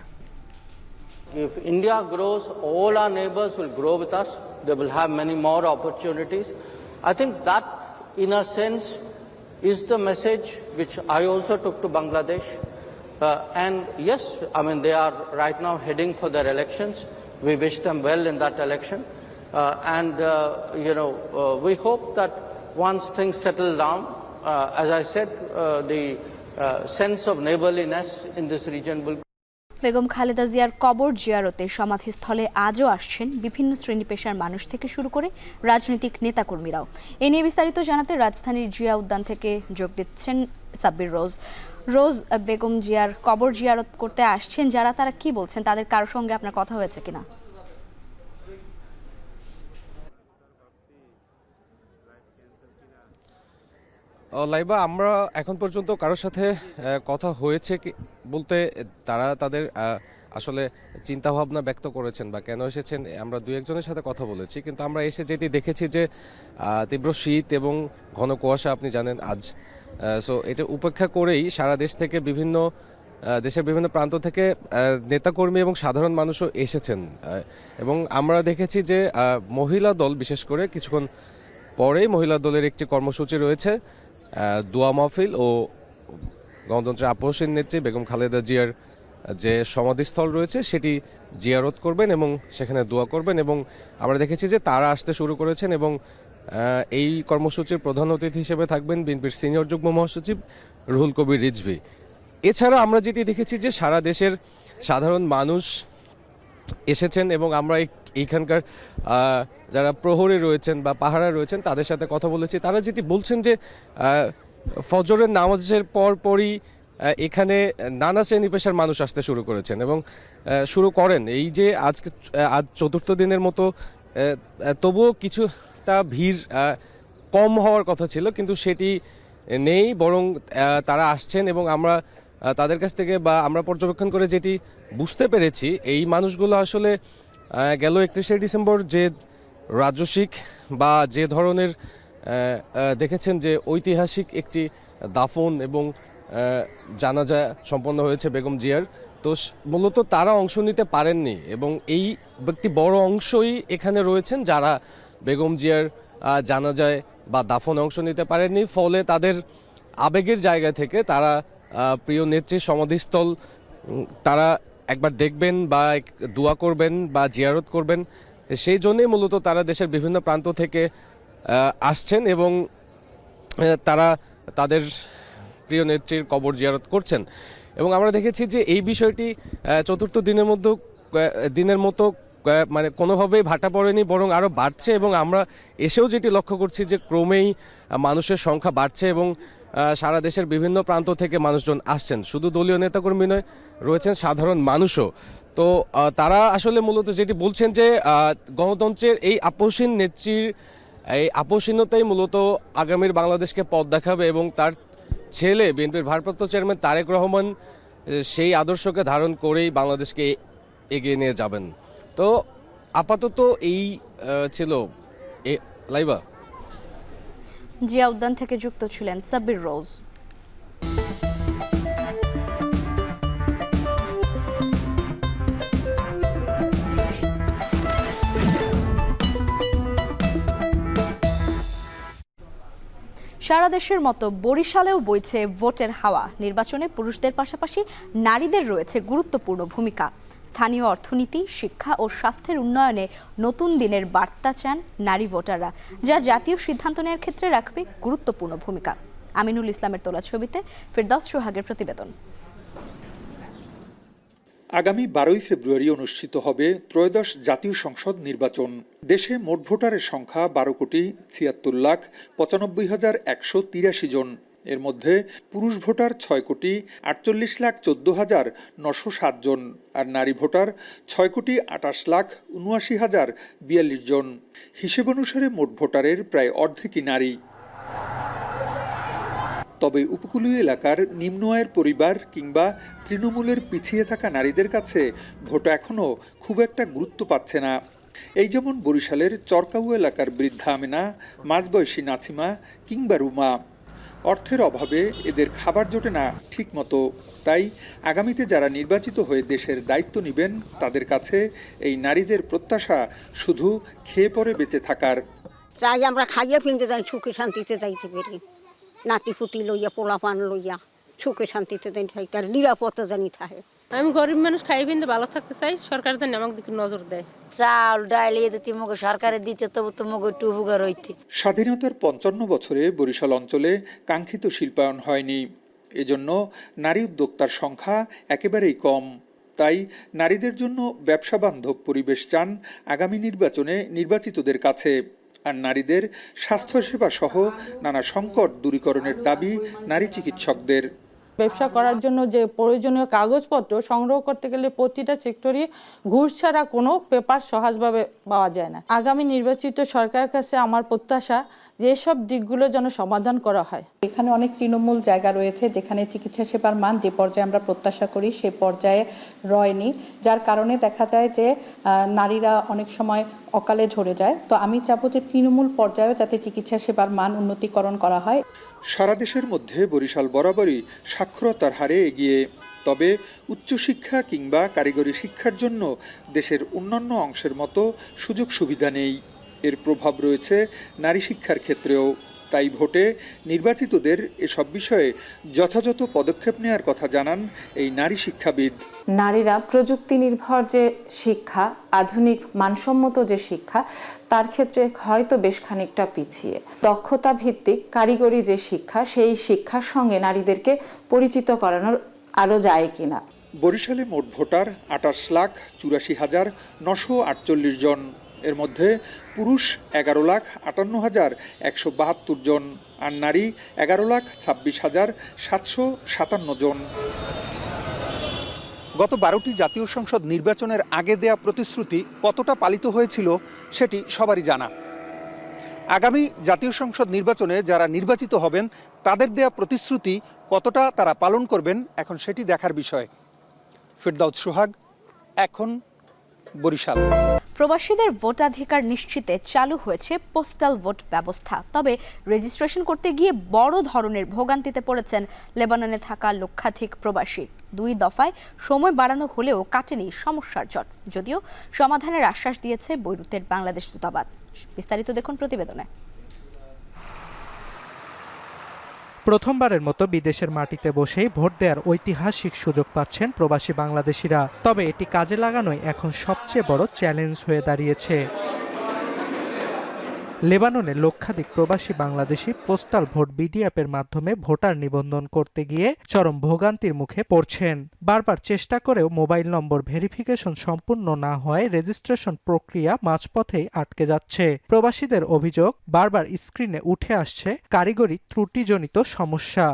If India grows, all our neighbors will grow with us. They will have many more opportunities. I think that, in a sense, is the message which I also took to Bangladesh. And yes, I mean, they are right now heading for their elections. We wish them well in that election. We hope that once things settle down, as I said, the sense of neighborliness in this region will. Begum Khaleda জিয়ার কবর জিয়ারতে সমাধিস্থলে আজও আসছেন বিভিন্ন শ্রেণী পেশার মানুষ থেকে শুরু করে রাজনৈতিক নেতাকর্মীরাও। এ নিয়ে বিস্তারিত জানাতে রাজধানীর জিয়া উদ্যান থেকে যোগ দিচ্ছেন সাব্বির রোজ। বেগম জিয়ার কবর জিয়ারত করতে আসছেন যারা, তারা কি বলছেন? তাদের কারোর সঙ্গে আপনার কথা হয়েছে কিনা? লাইবা, আমরা এখন পর্যন্ত কারোর সাথে কথা হয়েছে কি বলতে তারা তাদের আসলে চিন্তাভাবনা ব্যক্ত করেছেন বা কেন এসেছেন, আমরা 2-1 সাথে কথা বলেছি। কিন্তু আমরা এসে যেটি দেখেছি যে তীব্র শীত এবং ঘন কুয়াশা, আপনি জানেন আজ। সো এটা উপেক্ষা করেই সারা দেশ থেকে দেশের বিভিন্ন প্রান্ত থেকে নেতাকর্মী এবং সাধারণ মানুষও এসেছেন। এবং আমরা দেখেছি যে মহিলা দল, বিশেষ করে কিছুক্ষণ পরেই মহিলা দলের একটি কর্মসূচি রয়েছে, দোয়া মাহফিল ও গণতন্ত্রের আপসহীন নেত্রী বেগম খালেদা জিয়ার যে সমাধিস্থল রয়েছে সেটি জিয়ারত করবেন এবং সেখানে দোয়া করবেন। এবং আমরা দেখেছি যে তারা আসতে শুরু করেছেন এবং এই কর্মসূচির প্রধান অতিথি হিসেবে থাকবেন বিএনপির সিনিয়র যুগ্ম মহাসচিব রুহুল কবির রিজভী। এছাড়া আমরা যেটি দেখেছি যে সারা দেশের সাধারণ মানুষ এসেছেন এবং আমরা এইখানকার যারা প্রহরী রয়েছেন বা পাহারা রয়েছেন তাদের সাথে কথা বলেছি। তারা যেটি বলছেন যে ফজরের নামাজের পরই এখানে নানা শ্রেণী পেশার মানুষ আসতে শুরু করেছেন এবং শুরু করেন। এই যে আজ 4র্থ দিনের মতো, তবুও কিছুটা ভিড় কম হওয়ার কথা ছিল, কিন্তু সেটি নেই, বরং তারা আসছেন। এবং আমরা তাদের কাছ থেকে বা আমরা পর্যবেক্ষণ করে যেটি বুঝতে পেরেছি, এই মানুষগুলো আসলে গেল 31শে ডিসেম্বর যে রাজস্বিক বা যে ধরনের দেখেছেন যে ঐতিহাসিক একটি দাফন এবং জানাজা সম্পন্ন হয়েছে বেগম জিয়ার, তো মূলত তারা অংশ নিতে পারেননি এবং এই ব্যক্তি বড় অংশই এখানে রয়েছেন যারা বেগম জিয়ার জানাজায় বা দাফনে অংশ নিতে পারেননি। ফলে তাদের আবেগের জায়গা থেকে তারা প্রিয় নেত্রীর সমাধিস্থল তারা একবার দেখবেন বা দোয়া করবেন বা জিয়ারত করবেন, সেই জন্যই মূলত তারা দেশের বিভিন্ন প্রান্ত থেকে আসছেন এবং তারা তাদের প্রিয় নেত্রীর কবর জিয়ারত করছেন। এবং আমরা দেখেছি যে এই বিষয়টি 4র্থ দিনের মতো মানে কোনোভাবেই ভাটা পড়েনি, বরং আরও বাড়ছে। এবং আমরা এসেও যেটি লক্ষ্য করছি যে ক্রমেই মানুষের সংখ্যা বাড়ছে এবং সারা দেশের বিভিন্ন প্রান্ত থেকে মানুষজন আসছেন, শুধু দলীয় নেতাকর্মী নয়, রয়েছেন সাধারণ মানুষও। তো তারা আসলে মূলত যেটি বলছেন যে গণতন্ত্রের এই আপসহীন নেত্রীর এই আপসহীনতাই মূলত আগামীর বাংলাদেশকে পথ দেখাবে এবং তার ছেলে বিএনপির ভারপ্রাপ্ত চেয়ারম্যান তারেক রহমান সেই আদর্শকে ধারণ করেই বাংলাদেশকে এগিয়ে নিয়ে যাবেন। তো আপাতত এই ছিল লাইবা। জিয়া উদ্যান থেকে যুক্ত ছিলেন সাব্বির রোজ। সারা দেশের মতো বরিশালেও বইছে ভোটের হাওয়া। নির্বাচনে পুরুষদের পাশাপাশি নারীদের রয়েছে গুরুত্বপূর্ণ ভূমিকা। স্থানীয় অর্থনীতি, শিক্ষা ও স্বাস্থ্যের উন্নয়নে নতুন দিনের বার্তা চান নারী ভোটাররা, যা জাতীয় সিদ্ধান্ত নেওয়ার ক্ষেত্রে রাখবে গুরুত্বপূর্ণ ভূমিকা। আমিনুল ইসলামের তোলা ছবিতে ফেরদাউস সোহাগের প্রতিবেদন। আগামী 12 ফেব্রুয়ারি অনুষ্ঠিত হবে ত্রয়োদশ জাতীয় সংসদ নির্বাচন। দেশে মোট ভোটারের সংখ্যা 12,95,95,183 জন। এর মধ্যে পুরুষ ভোটার 6,48,14,907 জন আর নারী ভোটার 6,28,79,042 জন। হিসেব অনুসারে মোট ভোটারের প্রায় অর্ধেকই নারী। তবে উপকূলীয় এলাকার নিম্ন আয়ের পরিবার কিংবা তৃণমূলের পিছিয়ে থাকা নারীদের কাছে ভোট এখনও খুব একটা গুরুত্ব পাচ্ছে না। এই যেমন বরিশালের চরকাউ এলাকার বৃদ্ধা আমেনা, মাঝবয়সী নাছিমা কিংবা রুমা। অর্থের অভাবে এদের খাবার জোটে না ঠিক মতো। তাই আগামীতে যারা নির্বাচিত হয়ে দেশের দায়িত্ব নেবেন তাদের কাছে এই নারীদের প্রত্যাশা শুধু খেয়ে পরে বেঁচে থাকার। চাই আমরা খাইয়ে ফিনতে যাই, সুখে শান্তিতে যাইতে পারি, নাতি ফুটি লইয়া পোলা পান লইয়া সুখে শান্তিতে জানি থাকি, আর নিরাপত্তা জানি থাকে। আমি গরিব মানুষ খাই ফিনতে ভালো থাকতে চাই, সরকার যেন আমাকে দিকে নজর দেয়। চাল ডাল যদি মগে সরকারে দিতে তবু তো মগে একটু উপকার হইতে। স্বাধীনতার 55 বছরে বরিশাল অঞ্চলে কাঙ্ক্ষিত শিল্পায়ন হয়নি। এজন্য নারী উদ্যোক্তার সংখ্যা একেবারেই কম। তাই নারীদের জন্য ব্যবসা বান্ধব পরিবেশ চান আগামী নির্বাচনে নির্বাচিতদের কাছে। আর নারীদের স্বাস্থ্যসেবা সহ নানা সংকট দূরীকরণের দাবি নারী চিকিৎসকদের। ব্যবসা করার জন্য যে প্রয়োজনীয় কাগজপত্র সংগ্রহ করতে গেলে প্রতিটা সেক্টরে ঘুষ ছাড়া কোনো পেপার সহজভাবে পাওয়া যায় না। আগামী নির্বাচিত সরকারের কাছে আমার প্রত্যাশা যেসব দিকগুলো যেন সমাধান করা হয়। এখানে অনেক তৃণমূল জায়গা রয়েছে যেখানে চিকিৎসা সেবার মান যে পর্যায়ে আমরা প্রত্যাশা করি সে পর্যায়ে রয়নি, যার কারণে দেখা যায় যে নারীরা অনেক সময় অকালে ঝরে যায়। তো আমি চাবো যে তৃণমূল পর্যায়েও যাতে চিকিৎসা সেবার মান উন্নতিকরণ করা হয়। সারা দেশের মধ্যে বরিশাল বরাবরই সাক্ষরতার হারে এগিয়ে। তবে উচ্চশিক্ষা কিংবা কারিগরি শিক্ষার জন্য দেশের অন্যান্য অংশের মতো সুযোগ সুবিধা নেই। এর প্রভাব রয়েছে নারী শিক্ষার ক্ষেত্রেও। তাই ভোটে নির্বাচিতদের এসব বিষয়ে যথাযথ পদক্ষেপ নেওয়ার কথা জানান এই নারী শিক্ষাবিদ। নারীরা প্রযুক্তি নির্ভর যে শিক্ষা, আধুনিক মানসম্মত যে শিক্ষা, তার ক্ষেত্রে হয়তো বেশ খানিকটা পিছিয়ে। দক্ষতা ভিত্তিক কারিগরি যে শিক্ষা, সেই শিক্ষার সঙ্গে নারীদেরকে পরিচিত করানোর আরও যায় কিনা। বরিশালে মোট ভোটার 28,82,948 জন। এর মধ্যে পুরুষ 11,58,172 জন আর নারী 11,26,757 জন। গত 12টি জাতীয় সংসদ নির্বাচনের আগে দেয়া প্রতিশ্রুতি কতটা পালিত হয়েছিল সেটি সবারই জানা। আগামী জাতীয় সংসদ নির্বাচনে যারা নির্বাচিত হবেন তাদের দেয়া প্রতিশ্রুতি কতটা তারা পালন করবেন এখন সেটি দেখার বিষয়। ফেরদাউস সোহাগ, এখন বরিশাল। প্রবাসীদের ভোটাধিকার নিশ্চিতে চালু হয়েছে পোস্টাল ভোট ব্যবস্থা। তবে রেজিস্ট্রেশন করতে গিয়ে বড় ধরনের ভোগান্তিতে পড়েছেন লেবাননে থাকা লক্ষাধিক প্রবাসী। 2 দফায় সময় বাড়ানো হলেও কাটেনি সমস্যার জট, যদিও সমাধানের আশ্বাস দিয়েছে বৈরুতের বাংলাদেশ দূতাবাস। বিস্তারিত দেখুন প্রতিবেদনে। প্রথমবারের মতো বিদেশের মাটিতে বসেই ভোট দেওয়ার ঐতিহাসিক সুযোগ পাচ্ছেন প্রবাসী বাংলাদেশিরা। তবে এটি কাজে লাগানোই এখন সবচেয়ে বড় চ্যালেঞ্জ হয়ে দাঁড়িয়েছে। লেবাননে লক্ষাধিক প্রবাসী বাংলাদেশি পোস্টাল ভোট বিডি অ্যাপের মাধ্যমে ভোটার নিবন্ধন করতে গিয়ে চরম ভোগান্তির মুখে পড়ছেন। বারবার চেষ্টা করেও মোবাইল নম্বর ভেরিফিকেশন সম্পূর্ণ না হওয়ায় রেজিস্ট্রেশন প্রক্রিয়া মাঝপথেই আটকে যাচ্ছে। প্রবাসীদের অভিযোগ, বারবার স্ক্রিনে উঠে আসছে কারিগরি ত্রুটিজনিত সমস্যা।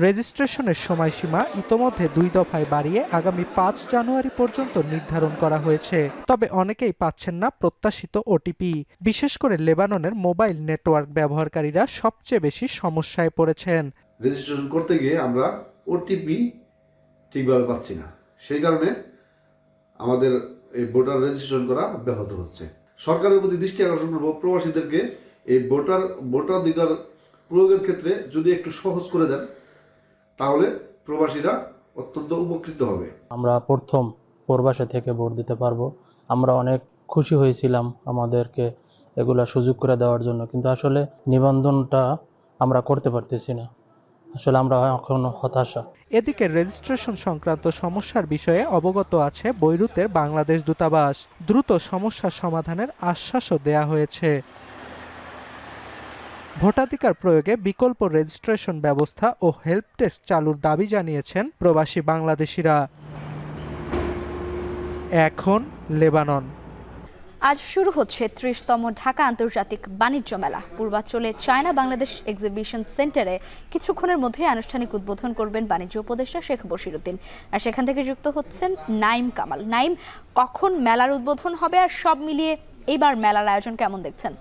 রেজিস্ট্রেশনের সময়সীমা ইতোমধ্যে 2 দফায় বাড়িয়ে আগামী 5 জানুয়ারি পর্যন্ত নির্ধারণ করা হয়েছে। তবে অনেকেই পাচ্ছেন না প্রত্যাশিত ওটিপি। বিশেষ করে লেবাননের মোবাইল নেটওয়ার্ক ব্যবহারকারীরা সবচেয়ে বেশি সমস্যায় পড়েছেন। রেজিস্ট্রেশন করতে গিয়ে আমরা ওটিপি ঠিকভাবে পাচ্ছি না, সেই কারণে আমাদের এই ভোটার রেজিস্ট্রেশন করা ব্যাহত হচ্ছে। সরকারের প্রতি দৃষ্টি আকর্ষণ করব, প্রবাসীদেরকে এই ভোটাধিকার প্রয়োগের ক্ষেত্রে যদি একটু সহজ করে দেন তাহলে প্রবাসীরা অত্যন্ত উপকৃত হবে। আমরা প্রথম প্রবাসে থেকে ভোট দিতে পারবো। আমরা অনেক খুশি হয়েছিলাম আমাদেরকে এগুলা সুযোগ করে দেওয়ার জন্য, কিন্তু আসলে নিবন্ধনটা আমরা করতে পারতেছি না। আসলে আমরা এখন হতাশা। এদিকে রেজিস্ট্রেশন সংক্রান্ত সমস্যার বিষয়ে অবগত আছে বৈরুতের বাংলাদেশ দূতাবাস। দ্রুত সমস্যা সমাধানের আশ্বাসও দেয়া হয়েছে। ভোটাধিকার প্রয়োগে বিকল্প রেজিস্ট্রেশন ব্যবস্থা ও হেল্প ডেস্ক চালুর দাবি জানিয়েছেন প্রবাসী বাংলাদেশিরা। এখন লেবানন। আজ শুরু হচ্ছে 30তম ঢাকা আন্তর্জাতিক বাণিজ্য মেলা। পূর্বাঞ্চলে চায়না বাংলাদেশ এক্সিবিশন সেন্টারে কিছুক্ষণের মধ্যে আনুষ্ঠানিক উদ্বোধন করবেন বাণিজ্য উপদেষ্টা শেখ বশিরউদ্দিন। আর সেখান থেকে যুক্ত হচ্ছেন নাইম কামাল। নাইম, কখন মেলার উদ্বোধন হবে আর সব মিলিয়ে এইবার মেলার আয়োজন কেমন দেখছেন?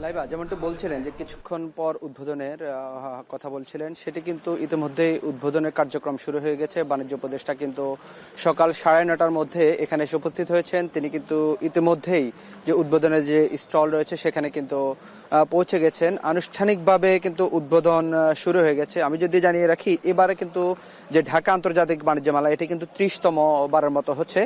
লাইবা যেমনটা বলছিলেন যে কিছুক্ষণ পর উদ্বোধনের কথা বলছিলেন, সেটি কিন্তু ইতিমধ্যেই উদ্বোধনের কার্যক্রম শুরু হয়ে গেছে। বাণিজ্য উপদেষ্টা কিন্তু সকাল 9:30টার মধ্যে এখানে এসে উপস্থিত হয়েছেন। তিনি কিন্তু ইতিমধ্যেই যে উদ্বোধনের যে স্টল রয়েছে সেখানে কিন্তু পৌঁছে গেছেন। আনুষ্ঠানিকভাবে কিন্তু উদ্বোধন শুরু হয়ে গেছে। আমি যদি জানিয়ে রাখি, এবারে কিন্তু যে ঢাকা আন্তর্জাতিক বাণিজ্য মেলা এটি কিন্তু 30তম বারের মতো হচ্ছে।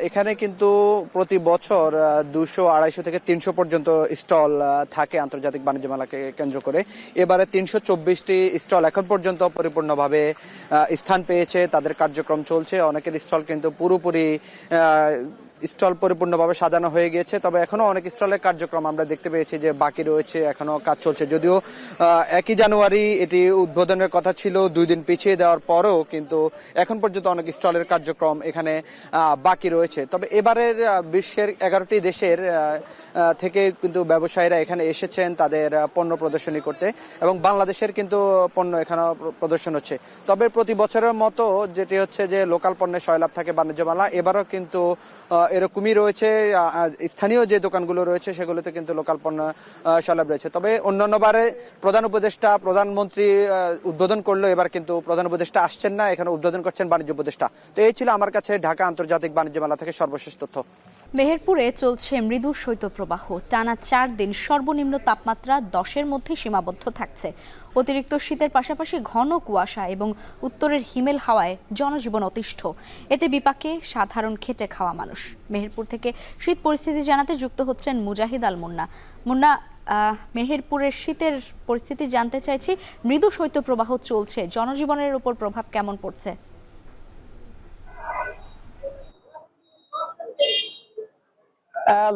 এখানে কিন্তু প্রতি বছর 200, 250 থেকে 300 পর্যন্ত স্টল থাকে আন্তর্জাতিক বাণিজ্য মেলাকে কেন্দ্র করে। এবারে 324টি স্টল এখন পর্যন্ত পরিপূর্ণভাবে স্থান পেয়েছে, তাদের কার্যক্রম চলছে। অনেকের স্টল কিন্তু পুরোপুরি স্টল পরিপূর্ণভাবে সাজানো হয়ে গিয়েছে, তবে এখনো অনেক স্টলের কার্যক্রম আমরা দেখতে পেয়েছি যে বাকি রয়েছে, এখনো কাজ চলছে। যদিও 1 জানুয়ারি এটি উদ্বোধনের কথা ছিল, 2 দিন পিছিয়ে দেওয়ার পরেও কিন্তু এখন পর্যন্ত অনেক স্টলের কার্যক্রম এখানে বাকি রয়েছে। তবে এবারের বিশ্বের 11টি দেশের থেকে কিন্তু ব্যবসায়ীরা এখানে এসেছেন তাদের পণ্য প্রদর্শনী করতে, এবং বাংলাদেশের কিন্তু পণ্য এখানে প্রদর্শন হচ্ছে। তবে প্রতি বছরের মতো যেটি হচ্ছে যে লোকাল পণ্যের সয়লাভ থাকে বাণিজ্য মেলা, এবারও কিন্তু এরকমই রয়েছে। স্থানীয় যে দোকানগুলো রয়েছে সেগুলোতে কিন্তু লোকাল পণ্য সয়লাভ রয়েছে। তবে অন্যান্যবারে প্রধান উপদেষ্টা, প্রধানমন্ত্রী উদ্বোধন করলো, এবার কিন্তু প্রধান উপদেষ্টা আসছেন না, এখানে উদ্বোধন করছেন বাণিজ্য উপদেষ্টা। তো এই ছিল আমার কাছে ঢাকা আন্তর্জাতিক বাণিজ্য মেলা থেকে সর্বশেষ তথ্য। মেহেরপুরে চলছে মৃদু শৈত্যপ্রবাহ। টানা 4 দিন সর্বনিম্ন তাপমাত্রা 10-এর মধ্যে সীমাবদ্ধ থাকছে। অতিরিক্ত শীতের পাশাপাশি ঘন কুয়াশা এবং উত্তরের হিমেল হাওয়ায় জনজীবন অতিষ্ঠ। এতে বিপাকে সাধারণ খেটে খাওয়া মানুষ। মেহেরপুর থেকে শীত পরিস্থিতি জানাতে যুক্ত হচ্ছেন মুজাহিদ আল মুন্না। মুন্না, মেহেরপুরের শীতের পরিস্থিতি জানতে চাইছি। মৃদু শৈত্যপ্রবাহ চলছে, জনজীবনের উপর প্রভাব কেমন পড়ছে?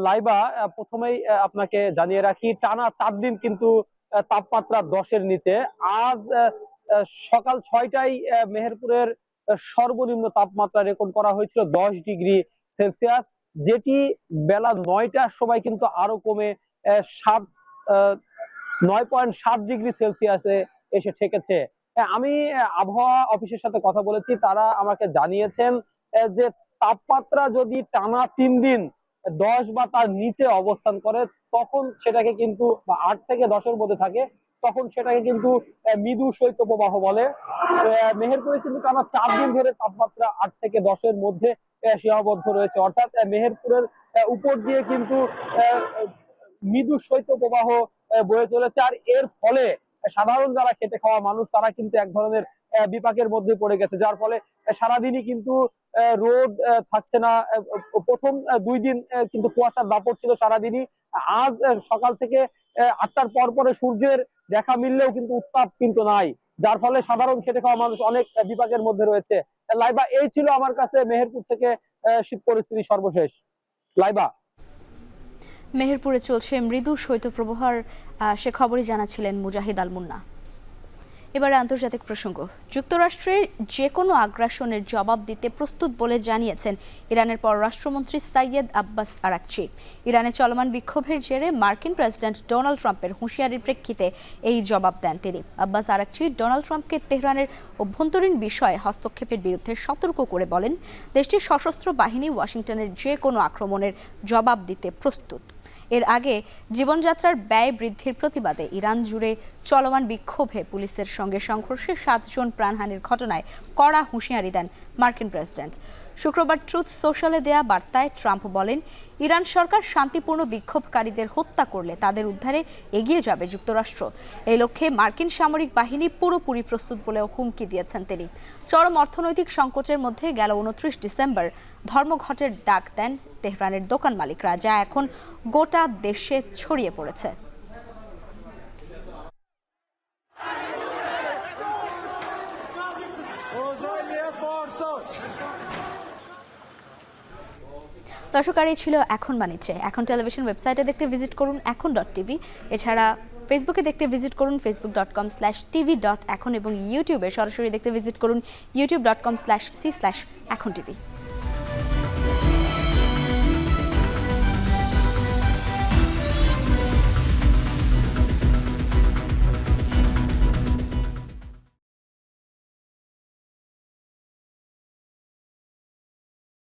লাইবা, প্রথমেই আপনাকে জানিয়ে রাখি, টানা 4 দিন কিন্তু তাপমাত্রা 10-এর নিচে। আজ সকাল 6টায় মেহেরপুরের সর্বনিম্ন তাপমাত্রা রেকর্ড করা হয়েছিল 10 ডিগ্রি সেলসিয়াস, যেটি বেলা 9টার সময় কিন্তু আরো কমে 9.7 ডিগ্রি সেলসিয়াসে এসে ঠেকেছে। আমি আবহাওয়া অফিসের সাথে কথা বলেছি, তারা আমাকে জানিয়েছেন যে তাপমাত্রা যদি টানা 3 দিন 10 বা তার নিচে অবস্থান করে, তখন সেটাকে কিন্তু 8 থেকে 10-এর মধ্যে থাকে, তখন সেটাকে কিন্তু মৃদু শৈত্যপ্রবাহ বলে। মেহেরপুরে কিন্তু টানা 4 দিন ধরে তাপমাত্রা 8 থেকে 10-এর মধ্যে সীমাবদ্ধ রয়েছে, অর্থাৎ মেহেরপুরের উপর দিয়ে কিন্তু মৃদু শৈত্যপ্রবাহ বয়ে চলেছে। আর এর ফলে সাধারণ যারা খেটে খাওয়া মানুষ, তারা কিন্তু এক ধরনের বিপাকের মধ্যে পড়ে গেছে, যার ফলে সারাদিনই কিন্তু রোদ থাকছে না। প্রথম 2 দিন কিন্তু কুয়াশার দাপট ছিল সারাদিনই। আজ সকাল থেকে 8টার পর পরে সূর্যের দেখা মিললেও কিন্তু উত্তাপ কিন্তু নাই। যার ফলে সাধারণ খেটে খাওয়া মানুষ অনেক বিপাকের মধ্যে রয়েছে। লাইবা, এই ছিল আমার কাছে মেহেরপুর থেকে শীত পরিস্থিতি সর্বশেষ। লাইবা, মেহেরপুরে চলছে মৃদু শৈত্যপ্রবাহের সে খবরই জানাচ্ছিলেন মুজাহিদ আল মুন্না। এবারে আন্তর্জাতিক প্রসঙ্গ। যুক্তরাষ্ট্রের যে কোনো আগ্রাসনের জবাব দিতে প্রস্তুত বলে জানিয়েছেন ইরানের পররাষ্ট্রমন্ত্রী সাইয়েদ আব্বাস আরাকচি। ইরানে চলমান বিক্ষোভের জেরে মার্কিন প্রেসিডেন্ট ডোনাল্ড ট্রাম্পের হুঁশিয়ারির প্রেক্ষিতে এই জবাব দেন তিনি। আব্বাস আরাকচি ডোনাল্ড ট্রাম্পকে তেহরানের অভ্যন্তরীণ বিষয়ে হস্তক্ষেপের বিরুদ্ধে সতর্ক করে বলেন, দেশটির সশস্ত্র বাহিনী ওয়াশিংটনের যে কোনো আক্রমণের জবাব দিতে প্রস্তুত। এর আগে জীবনযাত্রার ব্যয় বৃদ্ধির প্রতিবাদে ইরান জুড়ে চলমান বিক্ষোভে পুলিশের সঙ্গে সংঘর্ষে 7 জন প্রাণহানির ঘটনায় কড়া হুঁশিয়ারি দেন মার্কিন প্রেসিডেন্ট। শুক্রবার ট্রুথ সোশ্যালে দেয়া বার্তায় ট্রাম্প বলেন, ইরান সরকার শান্তিপূর্ণ বিক্ষোভকারীদের হত্যা করলে তাদের উদ্ধারে এগিয়ে যাবে যুক্তরাষ্ট্র। এই লক্ষ্যে মার্কিন সামরিক বাহিনী পুরোপুরি প্রস্তুত বলেও হুমকি দিয়েছেন তিনি। চরম অর্থনৈতিক সংকটের মধ্যে গেল 29 ডিসেম্বর ধর্মঘটের ডাক দেন তেহরানের দোকান মালিকরা, যা এখন গোটা দেশে ছড়িয়ে পড়েছে। দর্শক, আর এই ছিল এখন বাণিজ্যে। এখন টেলিভিশন ওয়েবসাইটে দেখতে ভিজিট করুন এখন.tv। এছাড়া ফেসবুকে দেখতে ভিজিট করুন facebook.com/tv.এখন এবং ইউটিউবে সরাসরি দেখতে ভিজিট করুন youtube.com/c/echontv।